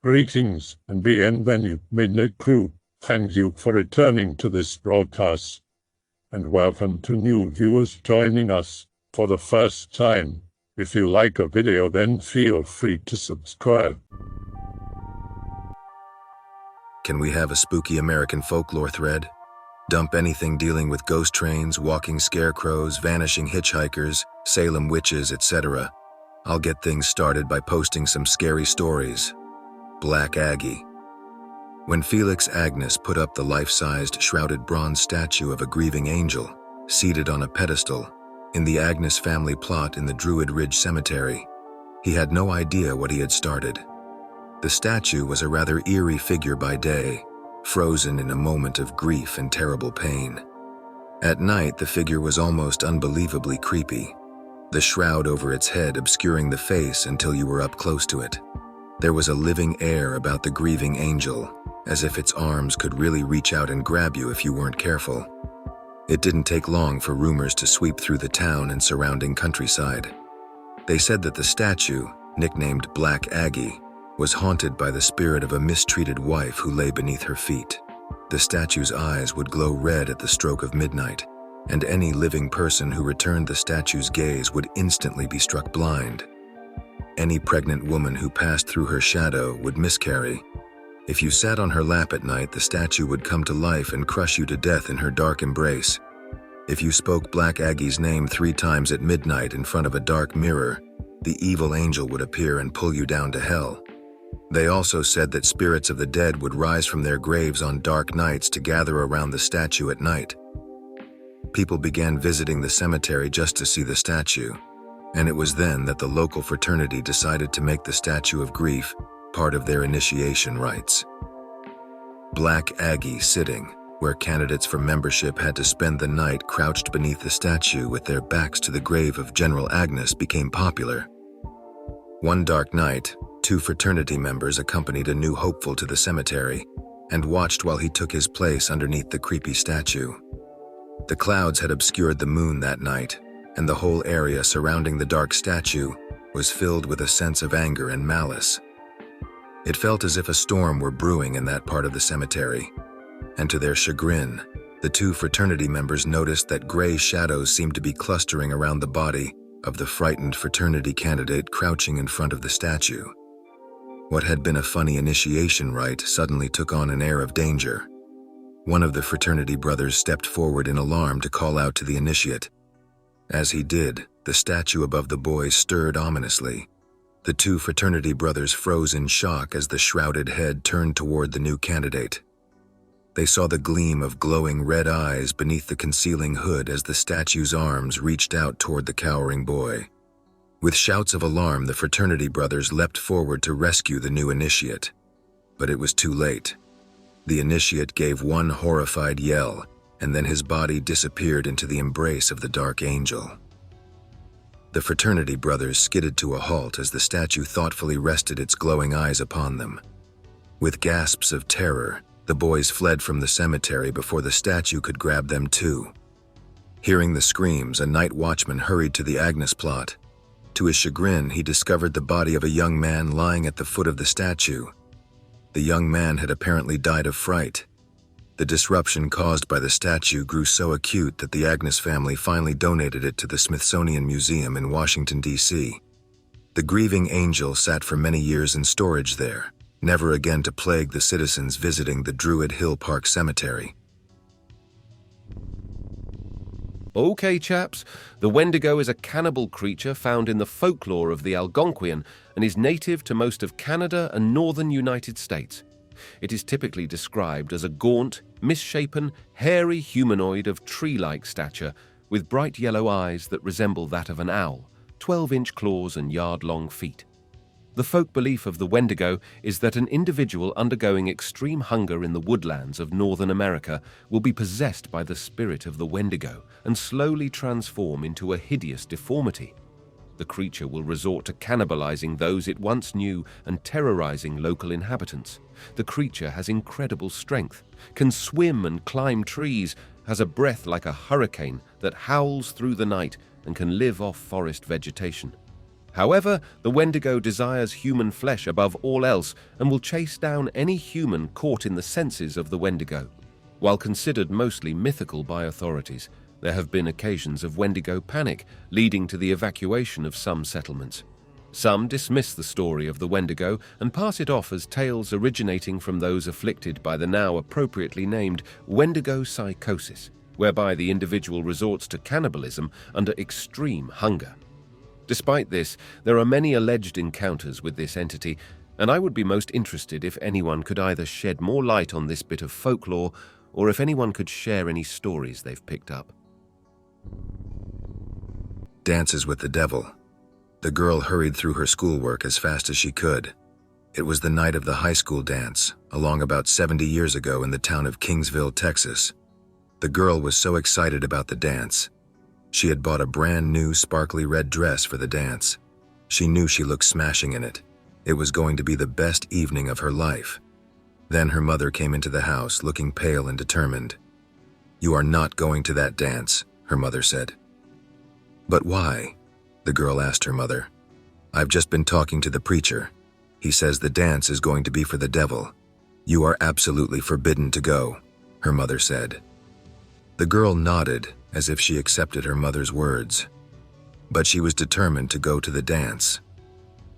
Greetings and bienvenue, Midnight Crew. Thank you for returning to this broadcast. And welcome to new viewers joining us for the first time. If you like a video, then feel free to subscribe. Can we have a spooky American folklore thread? Dump anything dealing with ghost trains, walking scarecrows, vanishing hitchhikers, Salem witches, etc. I'll get things started by posting some scary stories. Black Aggie. When Felix Agnes put up the life-sized shrouded bronze statue of a grieving angel, seated on a pedestal, in the Agnes family plot in the Druid Ridge Cemetery, he had no idea what he had started. The statue was a rather eerie figure by day, frozen in a moment of grief and terrible pain. At night, the figure was almost unbelievably creepy, the shroud over its head obscuring the face until you were up close to it. There was a living air about the grieving angel, as if its arms could really reach out and grab you if you weren't careful. It didn't take long for rumors to sweep through the town and surrounding countryside. They said that the statue, nicknamed Black Aggie, was haunted by the spirit of a mistreated wife who lay beneath her feet. The statue's eyes would glow red at the stroke of midnight, and any living person who returned the statue's gaze would instantly be struck blind. Any pregnant woman who passed through her shadow would miscarry. If you sat on her lap at night, the statue would come to life and crush you to death in her dark embrace. If you spoke Black Aggie's name 3 times at midnight in front of a dark mirror, the evil angel would appear and pull you down to hell. They also said that spirits of the dead would rise from their graves on dark nights to gather around the statue at night. People began visiting the cemetery just to see the statue, and it was then that the local fraternity decided to make the Statue of Grief part of their initiation rites. Black Aggie sitting, where candidates for membership had to spend the night crouched beneath the statue with their backs to the grave of General Agnes, became popular. One dark night, 2 fraternity members accompanied a new hopeful to the cemetery and watched while he took his place underneath the creepy statue. The clouds had obscured the moon that night, and the whole area surrounding the dark statue was filled with a sense of anger and malice. It felt as if a storm were brewing in that part of the cemetery, and to their chagrin, the 2 fraternity members noticed that gray shadows seemed to be clustering around the body of the frightened fraternity candidate crouching in front of the statue. What had been a funny initiation rite suddenly took on an air of danger. One of the fraternity brothers stepped forward in alarm to call out to the initiate. As he did, the statue above the boys stirred ominously. The 2 fraternity brothers froze in shock as the shrouded head turned toward the new candidate. They saw the gleam of glowing red eyes beneath the concealing hood as the statue's arms reached out toward the cowering boy. With shouts of alarm, the fraternity brothers leapt forward to rescue the new initiate. But it was too late. The initiate gave one horrified yell, and then his body disappeared into the embrace of the dark angel. The fraternity brothers skidded to a halt as the statue thoughtfully rested its glowing eyes upon them. With gasps of terror, the boys fled from the cemetery before the statue could grab them too. Hearing the screams, a night watchman hurried to the Agnes plot. To his chagrin, he discovered the body of a young man lying at the foot of the statue. The young man had apparently died of fright. The disruption caused by the statue grew so acute that the Agnes family finally donated it to the Smithsonian Museum in Washington, D.C. The grieving angel sat for many years in storage there, never again to plague the citizens visiting the Druid Hill Park Cemetery. Okay, chaps, the Wendigo is a cannibal creature found in the folklore of the Algonquian and is native to most of Canada and northern United States. It is typically described as a gaunt, misshapen, hairy humanoid of tree-like stature with bright yellow eyes that resemble that of an owl, 12-inch claws and yard-long feet. The folk belief of the Wendigo is that an individual undergoing extreme hunger in the woodlands of Northern America will be possessed by the spirit of the Wendigo and slowly transform into a hideous deformity. The creature will resort to cannibalizing those it once knew and terrorizing local inhabitants. The creature has incredible strength, can swim and climb trees, has a breath like a hurricane that howls through the night, and can live off forest vegetation. However, the Wendigo desires human flesh above all else and will chase down any human caught in the senses of the Wendigo. While considered mostly mythical by authorities, there have been occasions of Wendigo panic, leading to the evacuation of some settlements. Some dismiss the story of the Wendigo and pass it off as tales originating from those afflicted by the now appropriately named Wendigo psychosis, whereby the individual resorts to cannibalism under extreme hunger. Despite this, there are many alleged encounters with this entity, and I would be most interested if anyone could either shed more light on this bit of folklore or if anyone could share any stories they've picked up. Dances with the devil. The girl hurried through her schoolwork as fast as she could. It was the night of the high school dance, along about 70 years ago in the town of Kingsville, Texas. The girl was so excited about the dance. She had bought a brand new sparkly red dress for the dance. She knew she looked smashing in it. It was going to be the best evening of her life. Then her mother came into the house looking pale and determined. "You are not going to that dance," her mother said. "But why?" the girl asked her mother. "I've just been talking to the preacher. He says the dance is going to be for the devil. You are absolutely forbidden to go," her mother said. The girl nodded as if she accepted her mother's words. But she was determined to go to the dance.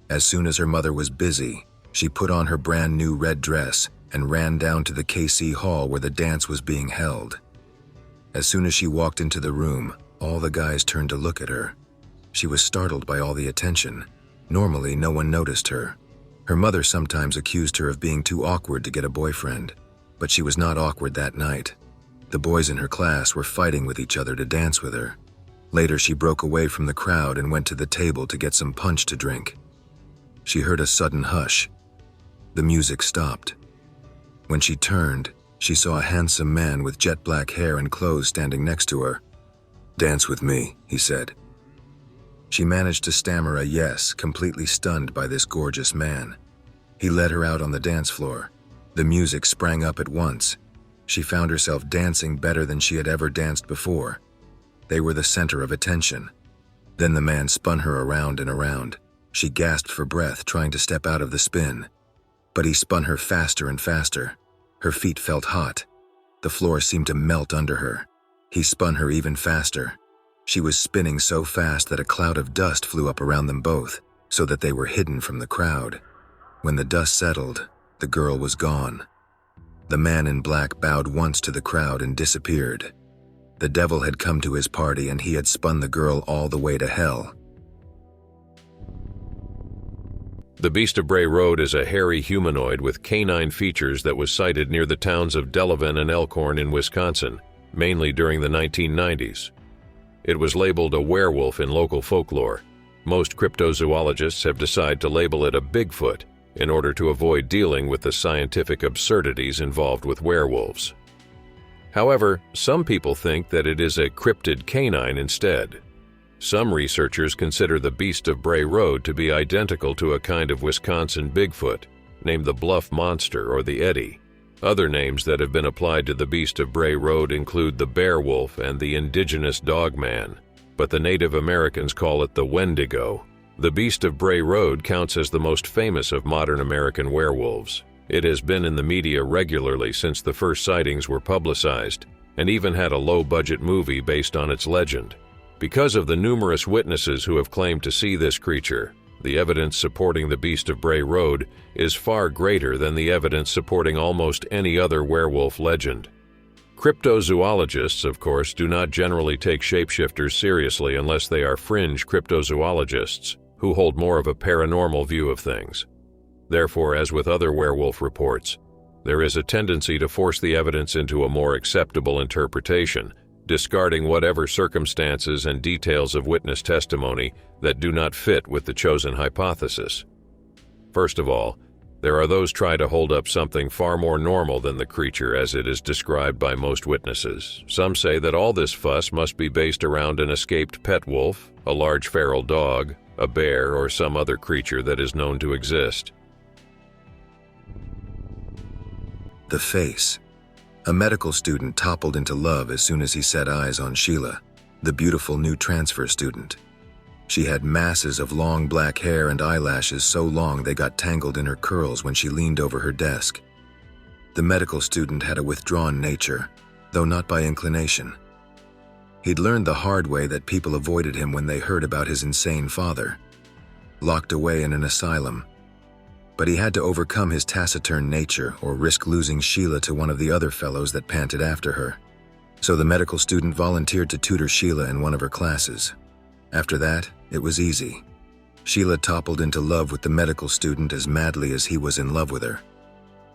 As soon as her mother was busy, she put on her brand new red dress and ran down to the KC Hall where the dance was being held. As soon as she walked into the room, all the guys turned to look at her. She was startled by all the attention. Normally, no one noticed her. Her mother sometimes accused her of being too awkward to get a boyfriend, but she was not awkward that night. The boys in her class were fighting with each other to dance with her. Later, she broke away from the crowd and went to the table to get some punch to drink. She heard a sudden hush. The music stopped. When she turned, she saw a handsome man with jet black hair and clothes standing next to her. "Dance with me," he said. She managed to stammer a yes, completely stunned by this gorgeous man. He led her out on the dance floor. The music sprang up at once. She found herself dancing better than she had ever danced before. They were the center of attention. Then the man spun her around and around. She gasped for breath, trying to step out of the spin. But he spun her faster and faster. Her feet felt hot. The floor seemed to melt under her. He spun her even faster. She was spinning so fast that a cloud of dust flew up around them both, so that they were hidden from the crowd. When the dust settled, the girl was gone. The man in black bowed once to the crowd and disappeared. The devil had come to his party and he had spun the girl all the way to hell. The Beast of Bray Road is a hairy humanoid with canine features that was sighted near the towns of Delavan and Elkhorn in Wisconsin, mainly during the 1990s. It was labeled a werewolf in local folklore. Most cryptozoologists have decided to label it a Bigfoot in order to avoid dealing with the scientific absurdities involved with werewolves. However, some people think that it is a cryptid canine instead. Some researchers consider the Beast of Bray Road to be identical to a kind of Wisconsin Bigfoot, named the Bluff Monster or the Eddy. Other names that have been applied to the Beast of Bray Road include the Bear Wolf and the Indigenous Dogman, but the Native Americans call it the Wendigo. The Beast of Bray Road counts as the most famous of modern American werewolves. It has been in the media regularly since the first sightings were publicized, and even had a low-budget movie based on its legend. Because of the numerous witnesses who have claimed to see this creature, the evidence supporting the Beast of Bray Road is far greater than the evidence supporting almost any other werewolf legend. Cryptozoologists, of course, do not generally take shapeshifters seriously unless they are fringe cryptozoologists who hold more of a paranormal view of things. Therefore, as with other werewolf reports, there is a tendency to force the evidence into a more acceptable interpretation, discarding whatever circumstances and details of witness testimony that do not fit with the chosen hypothesis. First of all, there are those try to hold up something far more normal than the creature as it is described by most witnesses. Some say that all this fuss must be based around an escaped pet wolf, a large feral dog, a bear, or some other creature that is known to exist. The face. A medical student toppled into love as soon as he set eyes on Sheila, the beautiful new transfer student. She had masses of long black hair and eyelashes so long they got tangled in her curls when she leaned over her desk. The medical student had a withdrawn nature, though not by inclination. He'd learned the hard way that people avoided him when they heard about his insane father, locked away in an asylum. But he had to overcome his taciturn nature or risk losing Sheila to one of the other fellows that panted after her. So the medical student volunteered to tutor Sheila in one of her classes. After that, it was easy. Sheila toppled into love with the medical student as madly as he was in love with her.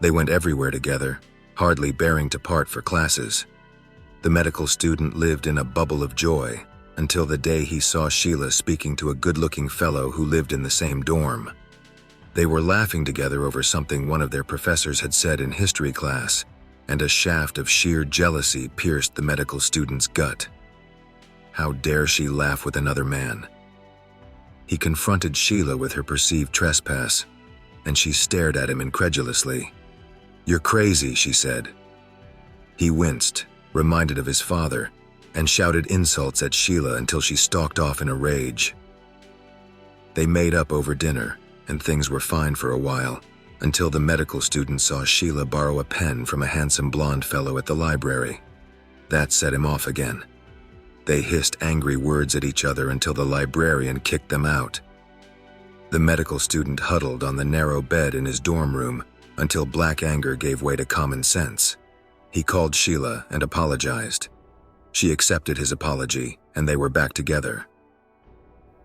They went everywhere together, hardly bearing to part for classes. The medical student lived in a bubble of joy until the day he saw Sheila speaking to a good-looking fellow who lived in the same dorm. They were laughing together over something one of their professors had said in history class, and a shaft of sheer jealousy pierced the medical student's gut. How dare she laugh with another man? He confronted Sheila with her perceived trespass, and she stared at him incredulously. "You're crazy," she said. He winced, reminded of his father, and shouted insults at Sheila until she stalked off in a rage. They made up over dinner, and things were fine for a while, until the medical student saw Sheila borrow a pen from a handsome blonde fellow at the library. That set him off again. They hissed angry words at each other until the librarian kicked them out. The medical student huddled on the narrow bed in his dorm room until black anger gave way to common sense. He called Sheila and apologized. She accepted his apology, and they were back together.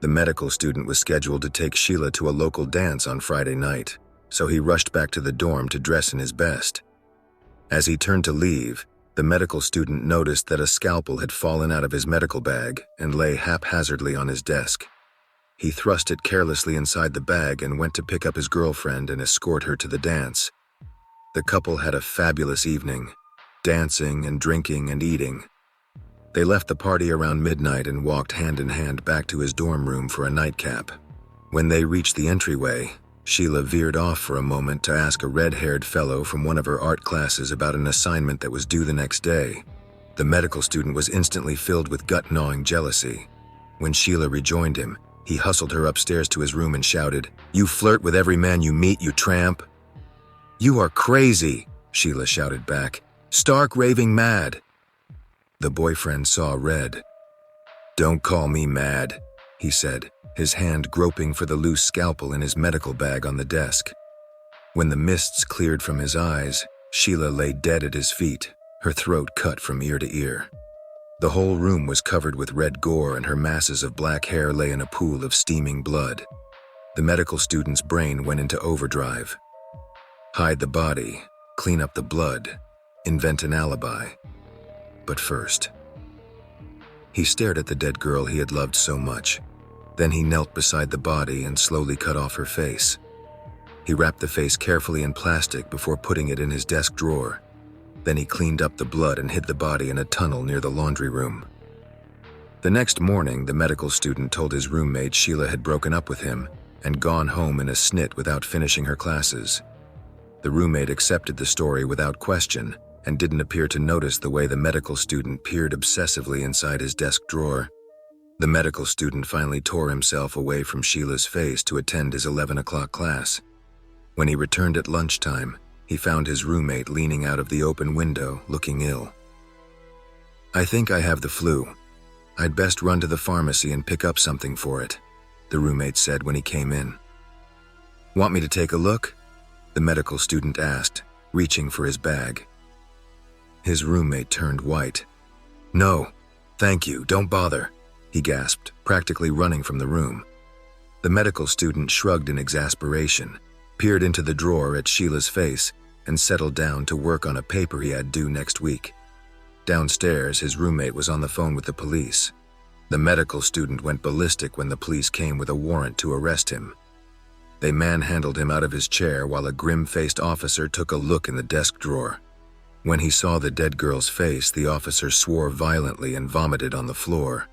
The medical student was scheduled to take Sheila to a local dance on Friday night, so he rushed back to the dorm to dress in his best. As he turned to leave, the medical student noticed that a scalpel had fallen out of his medical bag and lay haphazardly on his desk. He thrust it carelessly inside the bag and went to pick up his girlfriend and escort her to the dance. The couple had a fabulous evening, dancing and drinking and eating. They left the party around midnight and walked hand in hand back to his dorm room for a nightcap. When they reached the entryway, Sheila veered off for a moment to ask a red-haired fellow from one of her art classes about an assignment that was due the next day. The medical student was instantly filled with gut-gnawing jealousy. When Sheila rejoined him, he hustled her upstairs to his room and shouted, "You flirt with every man you meet, you tramp!" "You are crazy," Sheila shouted back. "Stark raving mad." The boyfriend saw red. "Don't call me mad," he said, his hand groping for the loose scalpel in his medical bag on the desk. When the mists cleared from his eyes, Sheila lay dead at his feet, her throat cut from ear to ear. The whole room was covered with red gore and her masses of black hair lay in a pool of steaming blood. The medical student's brain went into overdrive. Hide the body, clean up the blood, invent an alibi. But first, he stared at the dead girl he had loved so much. Then he knelt beside the body and slowly cut off her face. He wrapped the face carefully in plastic before putting it in his desk drawer. Then he cleaned up the blood and hid the body in a tunnel near the laundry room. The next morning, the medical student told his roommate Sheila had broken up with him and gone home in a snit without finishing her classes. The roommate accepted the story without question and didn't appear to notice the way the medical student peered obsessively inside his desk drawer. The medical student finally tore himself away from Sheila's face to attend his 11 o'clock class. When he returned at lunchtime, he found his roommate leaning out of the open window, looking ill. "I think I have the flu. I'd best run to the pharmacy and pick up something for it," the roommate said when he came in. "Want me to take a look?" the medical student asked, reaching for his bag. His roommate turned white. "No, thank you, don't bother," he gasped, practically running from the room. The medical student shrugged in exasperation, peered into the drawer at Sheila's face, and settled down to work on a paper he had due next week. Downstairs, his roommate was on the phone with the police. The medical student went ballistic when the police came with a warrant to arrest him. They manhandled him out of his chair while a grim-faced officer took a look in the desk drawer. When he saw the dead girl's face, the officer swore violently and vomited on the floor.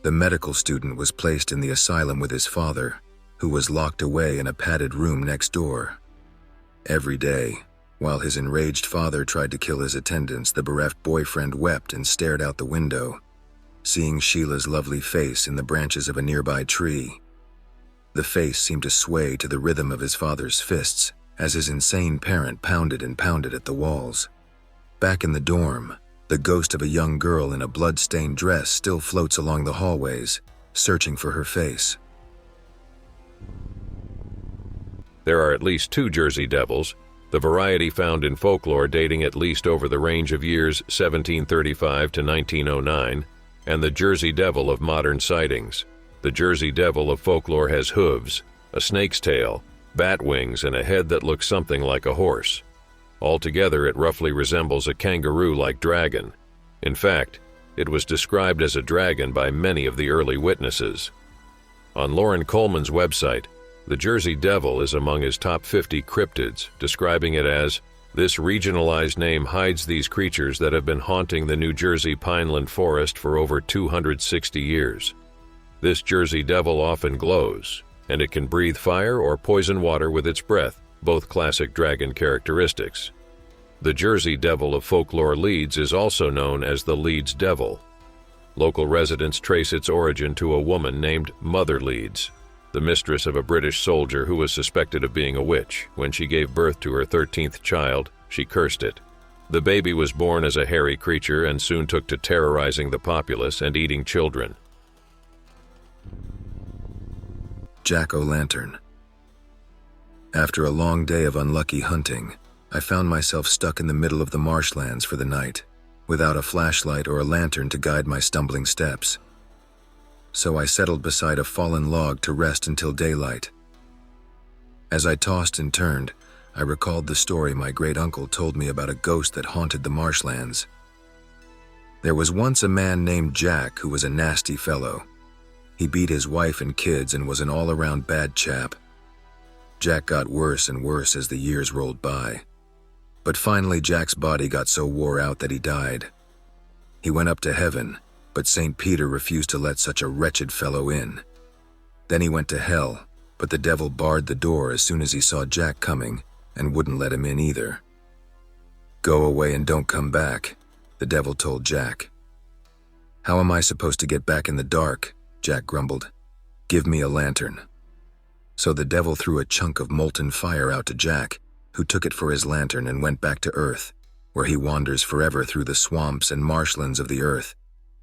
The medical student was placed in the asylum with his father, who was locked away in a padded room next door. Every day, while his enraged father tried to kill his attendants, the bereft boyfriend wept and stared out the window. seeing Sheila's lovely face in the branches of a nearby tree. The face seemed to sway to the rhythm of his father's fists as his insane parent pounded and pounded at the walls. Back in the dorm, the ghost of a young girl in a blood-stained dress still floats along the hallways, searching for her face. There are at least 2 Jersey Devils, the variety found in folklore dating at least over the range of years 1735 to 1909, and the Jersey Devil of modern sightings. The Jersey Devil of folklore has hooves, a snake's tail, bat wings, and a head that looks something like a horse. Altogether, it roughly resembles a kangaroo-like dragon. In fact, it was described as a dragon by many of the early witnesses. On Loren Coleman's website, the Jersey Devil is among his top 50 cryptids, describing it as, "This regionalized name hides these creatures that have been haunting the New Jersey pineland forest for over 260 years. This Jersey Devil often glows, and it can breathe fire or poison water with its breath, both classic dragon characteristics. The Jersey Devil of folklore Leeds is also known as the Leeds Devil. Local residents trace its origin to a woman named Mother Leeds, the mistress of a British soldier who was suspected of being a witch. When she gave birth to her 13th child, she cursed it. The baby was born as a hairy creature and soon took to terrorizing the populace and eating children." Jack-o'-lantern. After a long day of unlucky hunting, I found myself stuck in the middle of the marshlands for the night, without a flashlight or a lantern to guide my stumbling steps. So I settled beside a fallen log to rest until daylight. As I tossed and turned, I recalled the story my great-uncle told me about a ghost that haunted the marshlands. There was once a man named Jack who was a nasty fellow. He beat his wife and kids and was an all-around bad chap. Jack got worse and worse as the years rolled by. But finally Jack's body got so wore out that he died. He went up to heaven, but St. Peter refused to let such a wretched fellow in. Then he went to hell, but the devil barred the door as soon as he saw Jack coming and wouldn't let him in either. "Go away and don't come back," the devil told Jack. "How am I supposed to get back in the dark?" Jack grumbled. "Give me a lantern." So the devil threw a chunk of molten fire out to Jack, who took it for his lantern and went back to Earth, where he wanders forever through the swamps and marshlands of the earth,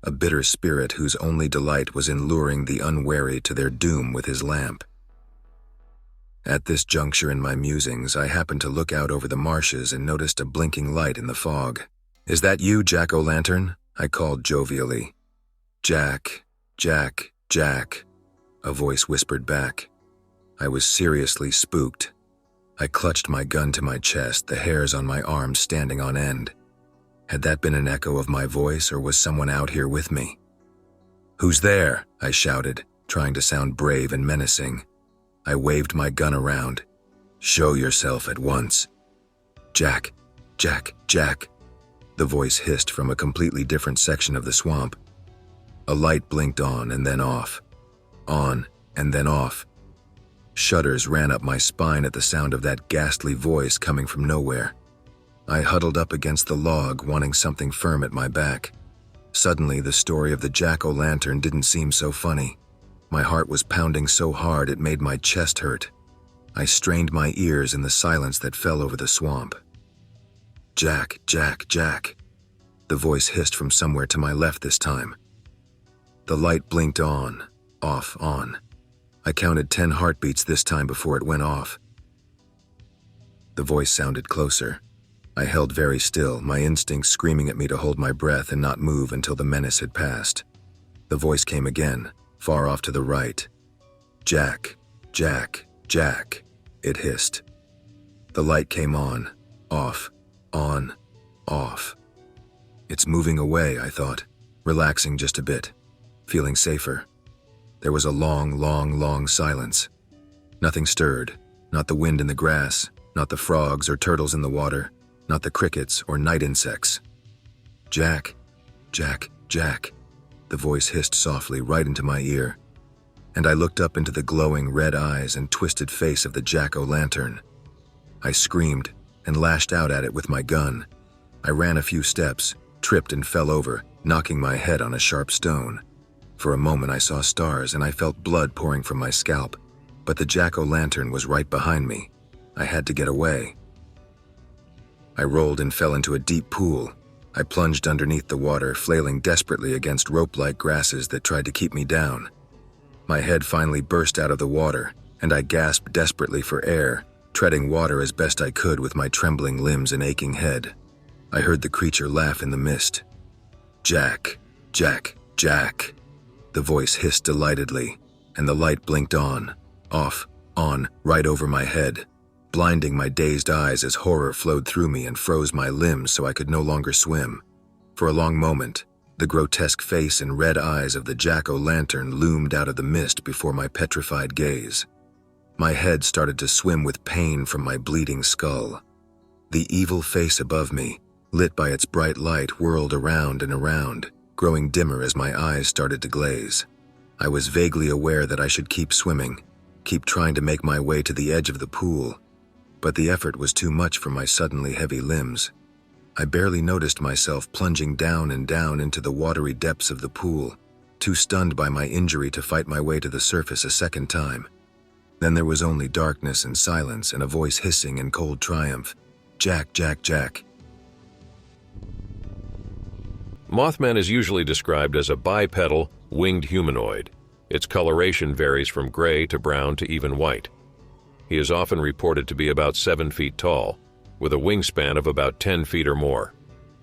a bitter spirit whose only delight was in luring the unwary to their doom with his lamp. At this juncture in my musings, I happened to look out over the marshes and noticed a blinking light in the fog. "Is that you, Jack-o'-lantern?" I called jovially. "Jack, Jack, Jack," a voice whispered back. I was seriously spooked. I clutched my gun to my chest, the hairs on my arms standing on end. Had that been an echo of my voice, or was someone out here with me? "Who's there?" I shouted, trying to sound brave and menacing. I waved my gun around. "Show yourself at once." "Jack, Jack, Jack," the voice hissed from a completely different section of the swamp. A light blinked on and then off. On and then off. Shudders ran up my spine at the sound of that ghastly voice coming from nowhere. I huddled up against the log, wanting something firm at my back. Suddenly, the story of the jack-o'-lantern didn't seem so funny. My heart was pounding so hard it made my chest hurt. I strained my ears in the silence that fell over the swamp. "Jack, Jack, Jack," the voice hissed from somewhere to my left this time. The light blinked on, off, on. I counted 10 heartbeats this time before it went off. The voice sounded closer. I held very still, my instincts screaming at me to hold my breath and not move until the menace had passed. The voice came again, far off to the right. "Jack, Jack, Jack," it hissed. The light came on, off, on, off. "It's moving away," I thought, relaxing just a bit, feeling safer. There was a long, long, long silence. Nothing stirred, not the wind in the grass, not the frogs or turtles in the water, not the crickets or night insects. "Jack, Jack, Jack," the voice hissed softly right into my ear, and I looked up into the glowing red eyes and twisted face of the jack-o'-lantern. I screamed and lashed out at it with my gun. I ran a few steps, tripped and fell over, knocking my head on a sharp stone. For a moment I saw stars and I felt blood pouring from my scalp, but the jack-o'-lantern was right behind me. I had to get away. I rolled and fell into a deep pool. I plunged underneath the water, flailing desperately against rope-like grasses that tried to keep me down. My head finally burst out of the water, and I gasped desperately for air, treading water as best I could with my trembling limbs and aching head. I heard the creature laugh in the mist. "Jack, Jack, Jack." The voice hissed delightedly, and the light blinked on, off, on, right over my head, blinding my dazed eyes as horror flowed through me and froze my limbs so I could no longer swim. For a long moment, the grotesque face and red eyes of the jack-o'-lantern loomed out of the mist before my petrified gaze. My head started to swim with pain from my bleeding skull. The evil face above me, lit by its bright light, whirled around and around, growing dimmer as my eyes started to glaze. I was vaguely aware that I should keep swimming, keep trying to make my way to the edge of the pool, but the effort was too much for my suddenly heavy limbs. I barely noticed myself plunging down and down into the watery depths of the pool, too stunned by my injury to fight my way to the surface a second time. Then there was only darkness and silence and a voice hissing in cold triumph. "Jack, Jack, Jack." Mothman is usually described as a bipedal, winged humanoid. Its coloration varies from gray to brown to even white. He is often reported to be about 7 feet tall, with a wingspan of about 10 feet or more,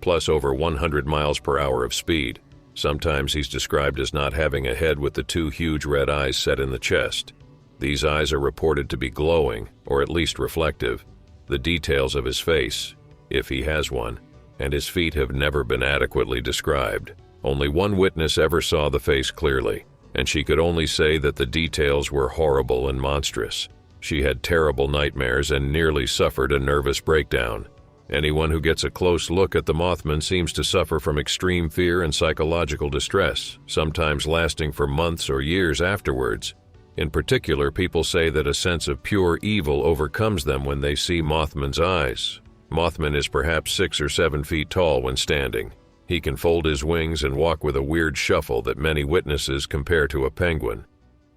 plus over 100 miles per hour of speed. Sometimes he's described as not having a head with the 2 huge red eyes set in the chest. These eyes are reported to be glowing, or at least reflective. The details of his face, if he has one, and his feet have never been adequately described. Only one witness ever saw the face clearly, and she could only say that the details were horrible and monstrous. She had terrible nightmares and nearly suffered a nervous breakdown. Anyone who gets a close look at the Mothman seems to suffer from extreme fear and psychological distress, sometimes lasting for months or years afterwards. In particular, people say that a sense of pure evil overcomes them when they see Mothman's eyes. Mothman is perhaps 6 or 7 feet tall when standing. He can fold his wings and walk with a weird shuffle that many witnesses compare to a penguin.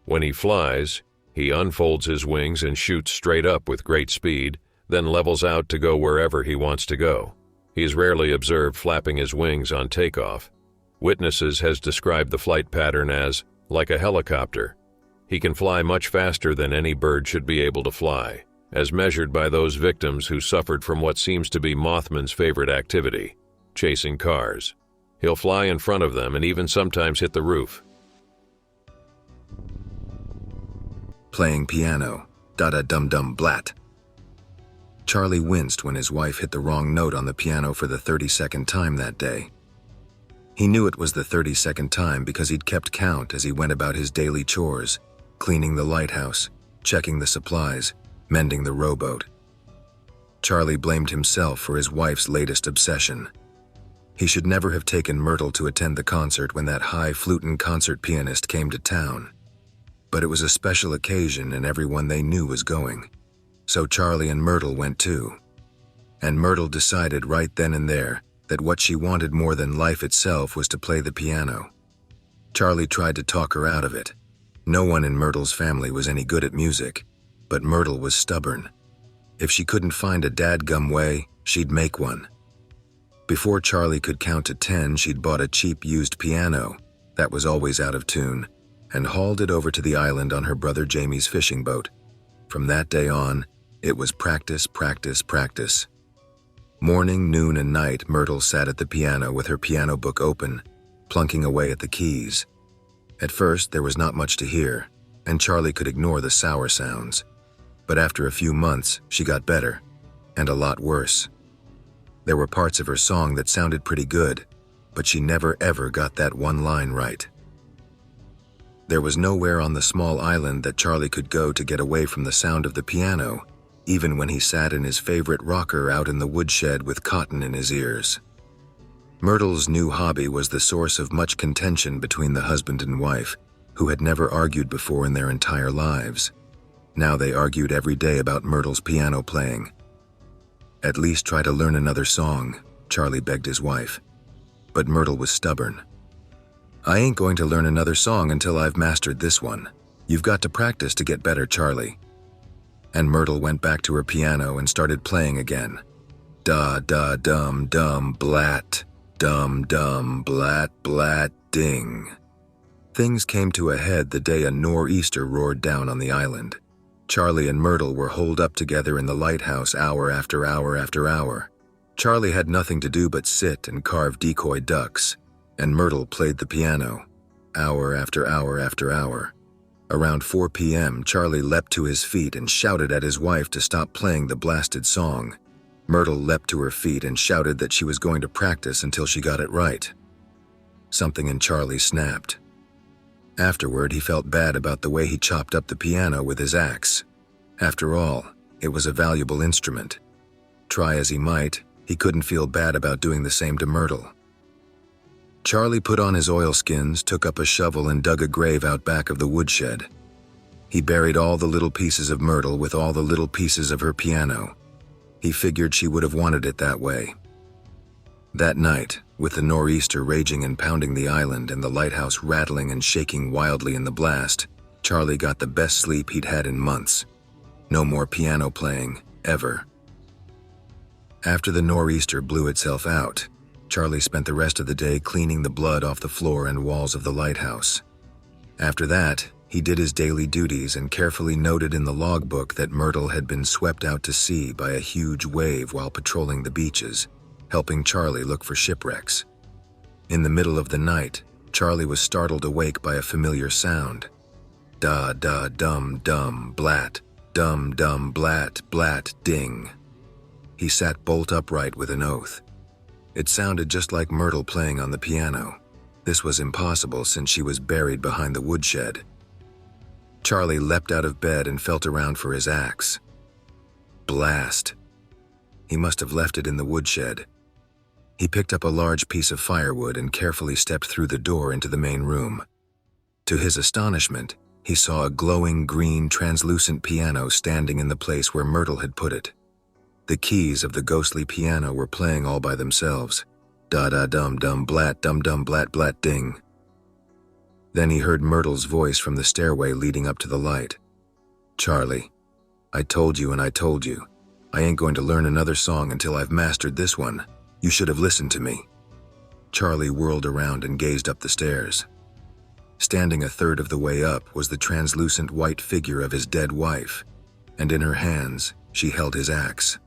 When he flies, he unfolds his wings and shoots straight up with great speed, then levels out to go wherever he wants to go. He is rarely observed flapping his wings on takeoff. Witnesses has described the flight pattern as like a helicopter. He can fly much faster than any bird should be able to fly, as measured by those victims who suffered from what seems to be Mothman's favorite activity, chasing cars. He'll fly in front of them and even sometimes hit the roof. Playing piano. Da-da-dum-dum blat. Charlie winced when his wife hit the wrong note on the piano for the 32nd time that day. He knew it was the 32nd time because he'd kept count as he went about his daily chores, cleaning the lighthouse, checking the supplies, mending the rowboat. Charlie blamed himself for his wife's latest obsession. He should never have taken Myrtle to attend the concert when that high-flutin' concert pianist came to town. But it was a special occasion and everyone they knew was going. So Charlie and Myrtle went too. And Myrtle decided right then and there that what she wanted more than life itself was to play the piano. Charlie tried to talk her out of it. No one in Myrtle's family was any good at music, but Myrtle was stubborn. If she couldn't find a dadgum way, she'd make one. Before Charlie could count to 10, she'd bought a cheap used piano that was always out of tune and hauled it over to the island on her brother Jamie's fishing boat. From that day on, it was practice, practice, practice. Morning, noon, and night, Myrtle sat at the piano with her piano book open, plunking away at the keys. At first, there was not much to hear, and Charlie could ignore the sour sounds. But after a few months, she got better, and a lot worse. There were parts of her song that sounded pretty good, but she never ever got that one line right. There was nowhere on the small island that Charlie could go to get away from the sound of the piano, even when he sat in his favorite rocker out in the woodshed with cotton in his ears. Myrtle's new hobby was the source of much contention between the husband and wife, who had never argued before in their entire lives. Now they argued every day about Myrtle's piano playing. "At least try to learn another song," Charlie begged his wife. but Myrtle was stubborn. "I ain't going to learn another song until I've mastered this one. You've got to practice to get better, Charlie." And Myrtle went back to her piano and started playing again. Da da dum dum blat, dum dum blat blat ding. Things came to a head the day a nor'easter roared down on the island. Charlie and Myrtle were holed up together in the lighthouse hour after hour after hour. Charlie had nothing to do but sit and carve decoy ducks, and Myrtle played the piano, hour after hour after hour. Around 4 p.m., Charlie leapt to his feet and shouted at his wife to stop playing the blasted song. Myrtle leapt to her feet and shouted that she was going to practice until she got it right. Something in Charlie snapped. Afterward, he felt bad about the way he chopped up the piano with his axe. After all, it was a valuable instrument. Try as he might, he couldn't feel bad about doing the same to Myrtle. Charlie put on his oilskins, took up a shovel, and dug a grave out back of the woodshed. He buried all the little pieces of Myrtle with all the little pieces of her piano. He figured she would have wanted it that way. That night, with the nor'easter raging and pounding the island and the lighthouse rattling and shaking wildly in the blast, Charlie got the best sleep he'd had in months. No more piano playing, ever. After the nor'easter blew itself out, Charlie spent the rest of the day cleaning the blood off the floor and walls of the lighthouse. After that, he did his daily duties and carefully noted in the logbook that Myrtle had been swept out to sea by a huge wave while patrolling the beaches, helping Charlie look for shipwrecks. In the middle of the night, Charlie was startled awake by a familiar sound. Da da dum dum blat, dum dum blat blat ding. He sat bolt upright with an oath. It sounded just like Myrtle playing on the piano. This was impossible since she was buried behind the woodshed. Charlie leapt out of bed and felt around for his axe. Blast. He must have left it in the woodshed. He picked up a large piece of firewood and carefully stepped through the door into the main room. To his astonishment, he saw a glowing green translucent piano standing in the place where Myrtle had put it. The keys of the ghostly piano were playing all by themselves. Da-da-dum-dum blat dum-dum blat blat ding. Then he heard Myrtle's voice from the stairway leading up to the light. "Charlie, I told you and I told you. I ain't going to learn another song until I've mastered this one. You should have listened to me." Charlie whirled around and gazed up the stairs. Standing a third of the way up was the translucent white figure of his dead wife, and in her hands she held his axe.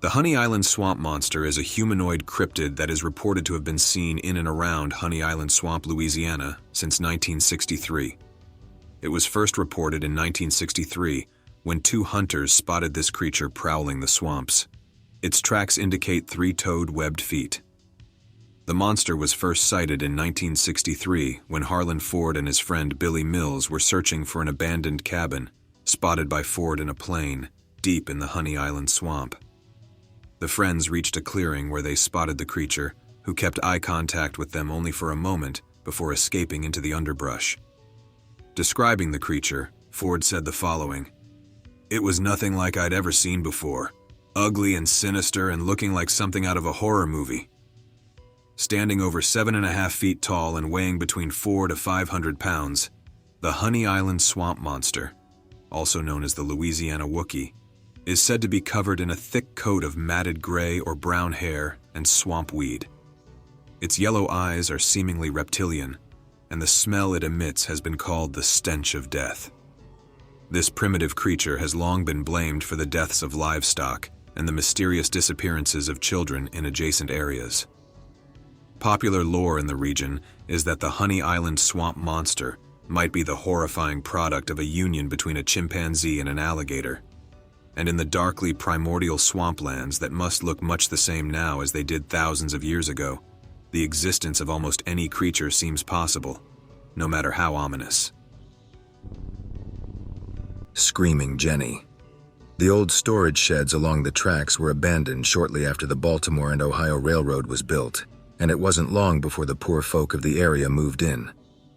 The Honey Island Swamp Monster is a humanoid cryptid that is reported to have been seen in and around Honey Island Swamp, Louisiana, since 1963. It was first reported in 1963 when 2 hunters spotted this creature prowling the swamps. Its tracks indicate 3-toed webbed feet. The monster was first sighted in 1963 when Harlan Ford and his friend Billy Mills were searching for an abandoned cabin, spotted by Ford in a plane, deep in the Honey Island Swamp. The friends reached a clearing where they spotted the creature, who kept eye contact with them only for a moment before escaping into the underbrush. Describing the creature, Ford said the following: "It was nothing like I'd ever seen before, ugly and sinister and looking like something out of a horror movie. Standing over 7.5 feet tall and weighing between 400 to 500 pounds, the Honey Island Swamp Monster, also known as the Louisiana Wookiee, is said to be covered in a thick coat of matted gray or brown hair and swamp weed. Its yellow eyes are seemingly reptilian, and the smell it emits has been called the stench of death. This primitive creature has long been blamed for the deaths of livestock and the mysterious disappearances of children in adjacent areas. Popular lore in the region is that the Honey Island Swamp Monster might be the horrifying product of a union between a chimpanzee and an alligator. And in the darkly primordial swamplands that must look much the same now as they did thousands of years ago, the existence of almost any creature seems possible, no matter how ominous. Screaming Jenny. The old storage sheds along the tracks were abandoned shortly after the Baltimore and Ohio Railroad was built, and it wasn't long before the poor folk of the area moved in.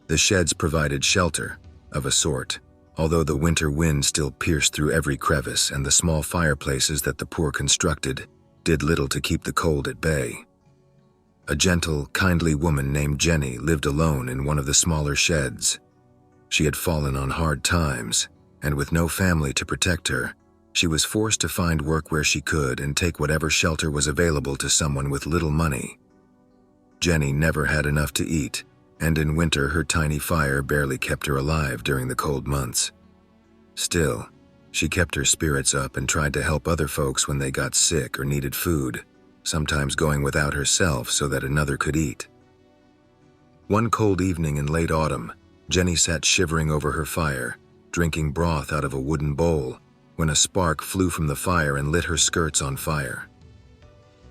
The sheds provided shelter, of a sort, although the winter wind still pierced through every crevice and the small fireplaces that the poor constructed. did little to keep the cold at bay. A gentle, kindly woman named Jenny lived alone in one of the smaller sheds. She had fallen on hard times, and with no family to protect her, she was forced to find work where she could and take whatever shelter was available to someone with little money. Jenny never had enough to eat, and in winter her tiny fire barely kept her alive during the cold months. Still, she kept her spirits up and tried to help other folks when they got sick or needed food, sometimes going without herself so that another could eat. One cold evening in late autumn, Jenny sat shivering over her fire, drinking broth out of a wooden bowl, when a spark flew from the fire and lit her skirts on fire.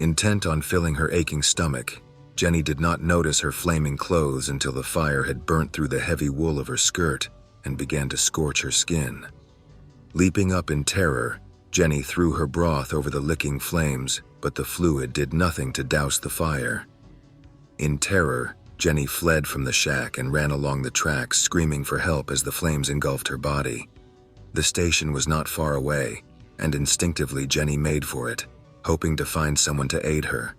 Intent on filling her aching stomach, Jenny did not notice her flaming clothes until the fire had burnt through the heavy wool of her skirt and began to scorch her skin. Leaping up in terror, Jenny threw her broth over the licking flames, but the fluid did nothing to douse the fire. In terror, Jenny fled from the shack and ran along the tracks, screaming for help as the flames engulfed her body. The station was not far away, and instinctively Jenny made for it, hoping to find someone to aid her.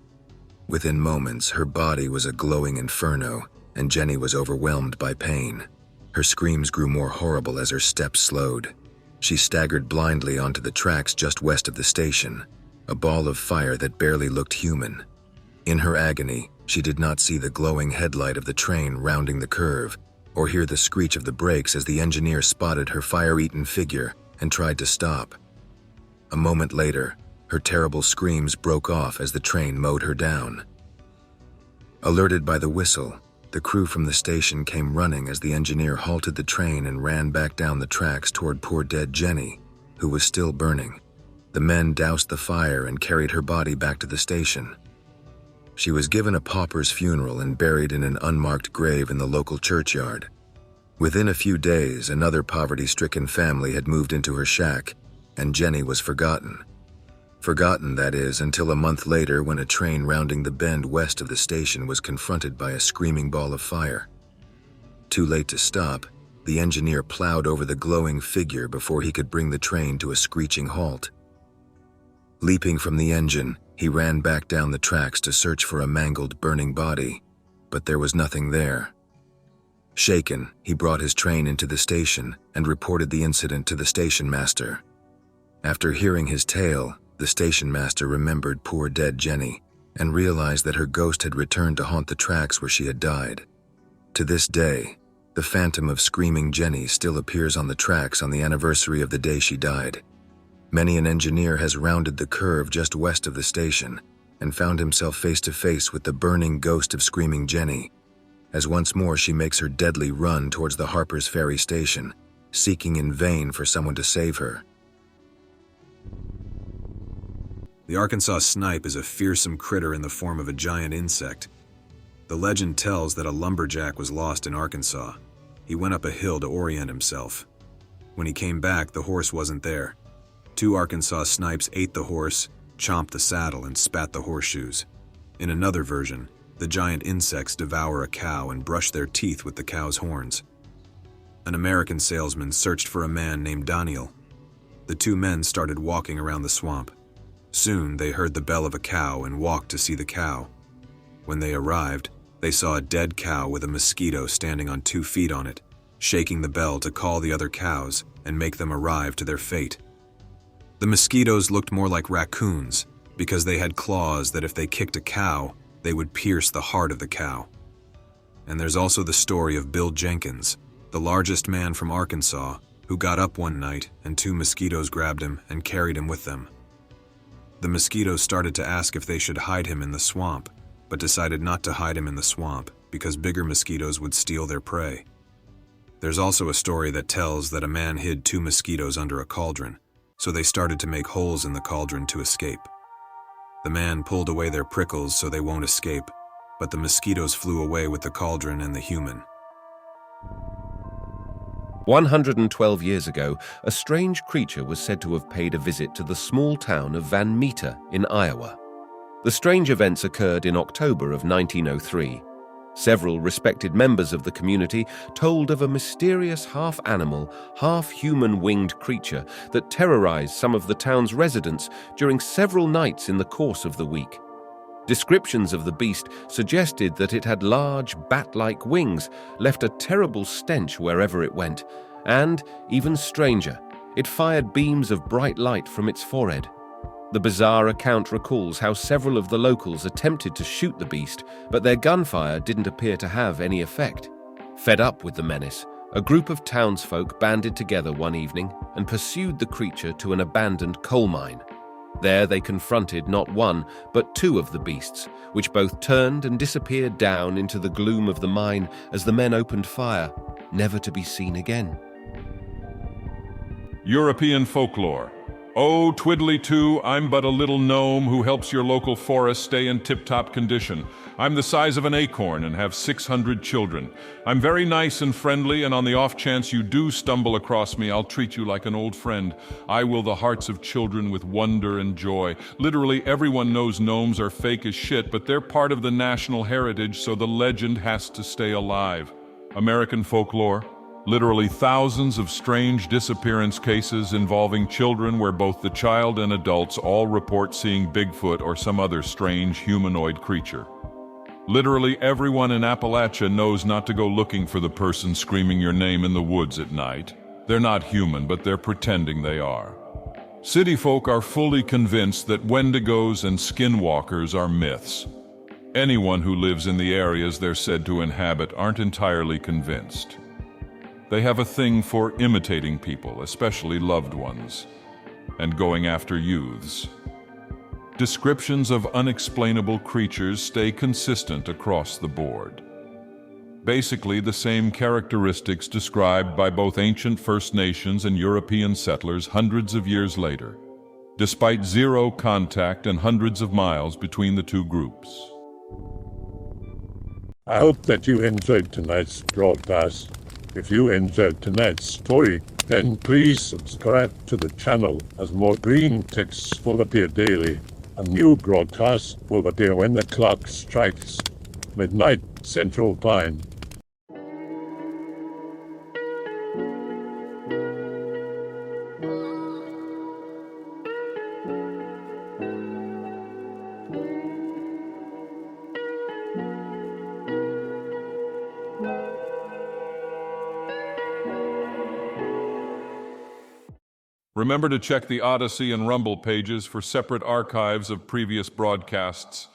Within moments, her body was a glowing inferno, and Jenny was overwhelmed by pain. Her screams grew more horrible as her steps slowed. She staggered blindly onto the tracks just west of the station, a ball of fire that barely looked human. In her agony, she did not see the glowing headlight of the train rounding the curve, or hear the screech of the brakes as the engineer spotted her fire-eaten figure and tried to stop. A moment later, her terrible screams broke off as the train mowed her down. Alerted by the whistle, the crew from the station came running as the engineer halted the train and ran back down the tracks toward poor dead Jenny, who was still burning. The men doused the fire and carried her body back to the station. She was given a pauper's funeral and buried in an unmarked grave in the local churchyard. Within a few days, another poverty-stricken family had moved into her shack, and Jenny was forgotten. Forgotten, that is, until a month later when a train rounding the bend west of the station was confronted by a screaming ball of fire. Too late to stop, the engineer plowed over the glowing figure before he could bring the train to a screeching halt. Leaping from the engine, he ran back down the tracks to search for a mangled, burning body, but there was nothing there. Shaken, he brought his train into the station and reported the incident to the station master. After hearing his tale, the station master remembered poor dead Jenny and realized that her ghost had returned to haunt the tracks where she had died. To this day, the phantom of screaming Jenny still appears on the tracks on the anniversary of the day she died. Many an engineer has rounded the curve just west of the station and found himself face to face with the burning ghost of screaming Jenny, as once more she makes her deadly run towards the Harper's Ferry station, seeking in vain for someone to save her. The Arkansas snipe is a fearsome critter in the form of a giant insect. The legend tells that a lumberjack was lost in Arkansas. He went up a hill to orient himself. When he came back, the horse wasn't there. 2 Arkansas snipes ate the horse, chomped the saddle, and spat the horseshoes. In another version, the giant insects devour a cow and brush their teeth with the cow's horns. An American salesman searched for a man named Daniel. The 2 men started walking around the swamp. Soon, they heard the bell of a cow and walked to see the cow. When they arrived, they saw a dead cow with a mosquito standing on 2 feet on it, shaking the bell to call the other cows and make them arrive to their fate. The mosquitoes looked more like raccoons because they had claws that if they kicked a cow, they would pierce the heart of the cow. And there's also the story of Bill Jenkins, the largest man from Arkansas, who got up one night and 2 mosquitoes grabbed him and carried him with them. The mosquitoes started to ask if they should hide him in the swamp, but decided not to hide him in the swamp because bigger mosquitoes would steal their prey. There's also a story that tells that a man hid 2 mosquitoes under a cauldron, so they started to make holes in the cauldron to escape. The man pulled away their prickles so they won't escape, but the mosquitoes flew away with the cauldron and the human. 112 years ago, a strange creature was said to have paid a visit to the small town of Van Meter in Iowa. The strange events occurred in October of 1903. Several respected members of the community told of a mysterious half-animal, half-human winged creature that terrorized some of the town's residents during several nights in the course of the week. Descriptions of the beast suggested that it had large, bat-like wings, left a terrible stench wherever it went, and, even stranger, it fired beams of bright light from its forehead. The bizarre account recalls how several of the locals attempted to shoot the beast, but their gunfire didn't appear to have any effect. Fed up with the menace, a group of townsfolk banded together one evening and pursued the creature to an abandoned coal mine. There they confronted not one, but two of the beasts, which both turned and disappeared down into the gloom of the mine as the men opened fire, never to be seen again. European Folklore. Oh, twiddly-too, I'm but a little gnome who helps your local forest stay in tip-top condition. I'm the size of an acorn and have 600 children. I'm very nice and friendly, and on the off chance you do stumble across me, I'll treat you like an old friend. I will the hearts of children with wonder and joy. Literally everyone knows gnomes are fake as shit, but they're part of the national heritage, so the legend has to stay alive. American Folklore. Literally thousands of strange disappearance cases involving children where both the child and adults all report seeing Bigfoot or some other strange humanoid creature. Literally everyone in Appalachia knows not to go looking for the person screaming your name in the woods at night. They're not human, but they're pretending they are. City folk are fully convinced that Wendigos and skinwalkers are myths. Anyone who lives in the areas they're said to inhabit aren't entirely convinced. They have a thing for imitating people, especially loved ones, and going after youths. Descriptions of unexplainable creatures stay consistent across the board. Basically the same characteristics described by both ancient First Nations and European settlers hundreds of years later, despite zero contact and hundreds of miles between the two groups. I hope that you enjoyed tonight's broadcast. If you enjoyed tonight's story, then please subscribe to the channel as more Greentexts will appear daily. A new broadcast will appear when the clock strikes midnight Central Time. Remember to check the Odyssey and Rumble pages for separate archives of previous broadcasts.